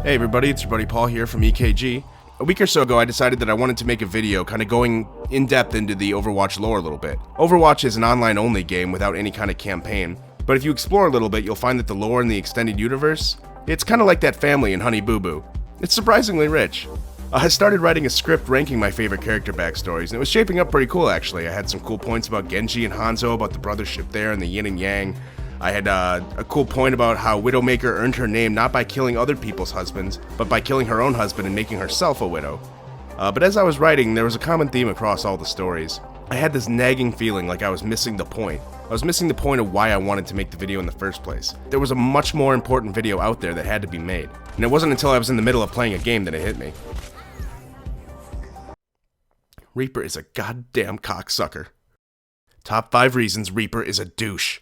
Hey everybody, it's your buddy Paul here from EKG. A week or so ago I decided that I wanted to make a video kind of going in depth into the Overwatch lore a little bit. Overwatch is an online only game without any kind of campaign, but if you explore a little bit you'll find that the lore in the extended universe, it's kind of like that family in Honey Boo Boo. It's surprisingly rich. I started writing a script ranking my favorite character backstories, and it was shaping up pretty cool actually. I had some cool points about Genji and Hanzo, about the brothership there and the yin and yang. I had a cool point about how Widowmaker earned her name not by killing other people's husbands, but by killing her own husband and making herself a widow. But as I was writing, there was a common theme across all the stories. I had this nagging feeling like I was missing the point. I was missing the point of why I wanted to make the video in the first place. There was a much more important video out there that had to be made. And it wasn't until I was in the middle of playing a game that it hit me. Reaper is a goddamn cocksucker. Top 5 reasons Reaper is a douche.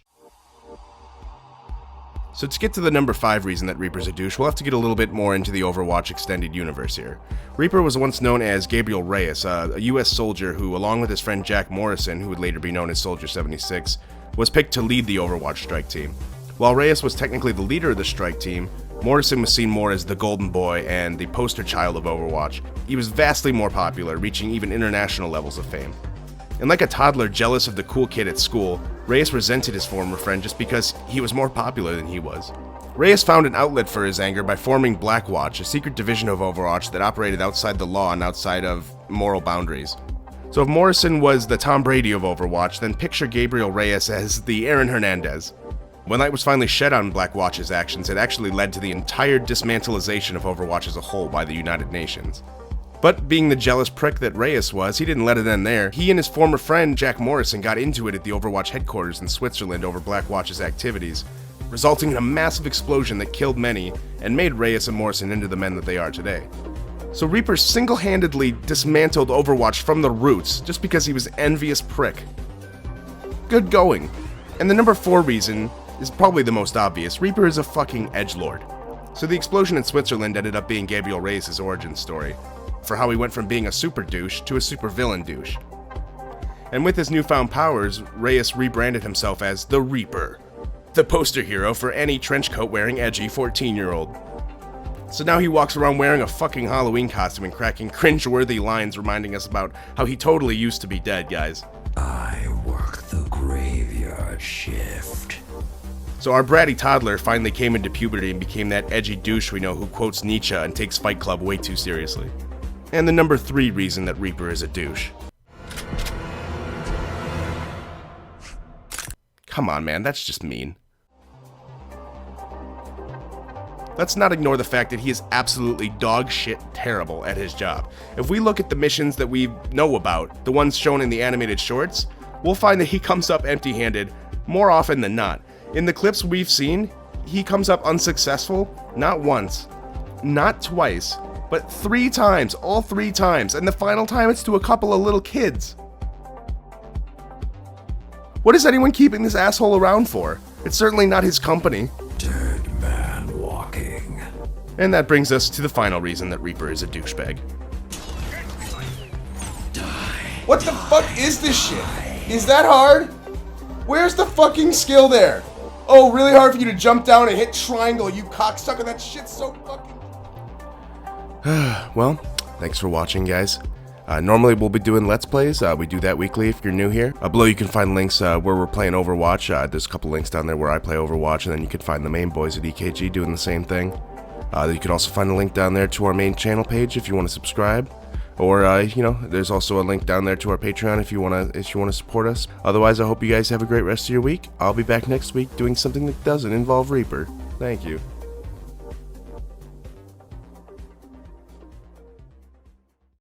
So to get to the number 5 reason that Reaper's a douche, we'll have to get a little bit more into the Overwatch extended universe here. Reaper was once known as Gabriel Reyes, a US soldier who, along with his friend Jack Morrison, who would later be known as Soldier 76, was picked to lead the Overwatch strike team. While Reyes was technically the leader of the strike team, Morrison was seen more as the golden boy and the poster child of Overwatch. He was vastly more popular, reaching even international levels of fame. And like a toddler jealous of the cool kid at school, Reyes resented his former friend just because he was more popular than he was. Reyes found an outlet for his anger by forming Blackwatch, a secret division of Overwatch that operated outside the law and outside of moral boundaries. So if Morrison was the Tom Brady of Overwatch, then picture Gabriel Reyes as the Aaron Hernandez. When light was finally shed on Blackwatch's actions, it actually led to the entire dismantleization of Overwatch as a whole by the United Nations. But being the jealous prick that Reyes was, he didn't let it end there. He and his former friend Jack Morrison got into it at the Overwatch headquarters in Switzerland over Blackwatch's activities, resulting in a massive explosion that killed many and made Reyes and Morrison into the men that they are today. So Reaper single-handedly dismantled Overwatch from the roots just because he was an envious prick. Good going. And the number 4 reason is probably the most obvious. Reaper is a fucking edgelord. So the explosion in Switzerland ended up being Gabriel Reyes' origin story, for how he went from being a super douche to a super villain douche. And with his newfound powers, Reyes rebranded himself as the Reaper, the poster hero for any trench coat wearing edgy 14-year-old. So now he walks around wearing a fucking Halloween costume and cracking cringe-worthy lines reminding us about how he totally used to be dead, guys. I work the graveyard shift. So our bratty toddler finally came into puberty and became that edgy douche we know who quotes Nietzsche and takes Fight Club way too seriously. And the number 3 reason that Reaper is a douche. Come on, man, that's just mean. Let's not ignore the fact that he is absolutely dog shit terrible at his job. If we look at the missions that we know about, the ones shown in the animated shorts, we'll find that he comes up empty-handed more often than not. In the clips we've seen, he comes up unsuccessful, not once, not twice, but 3 times, all 3 times, and the final time it's to a couple of little kids. What is anyone keeping this asshole around for? It's certainly not his company. Dead man walking. And that brings us to the final reason that Reaper is a douchebag. What the fuck is this shit? Is that hard? Where's the fucking skill there? Oh, really hard for you to jump down and hit triangle, you cocksucker. That shit's so fucking... Well, thanks for watching, guys. Normally we'll be doing Let's Plays. We do that weekly if you're new here. Below you can find links where we're playing Overwatch. There's a couple links down there where I play Overwatch, and then you can find the main boys at EKG doing the same thing. You can also find a link down there to our main channel page if you want to subscribe. Or, there's also a link down there to our Patreon if you want to support us. Otherwise, I hope you guys have a great rest of your week. I'll be back next week doing something that doesn't involve Reaper. Thank you.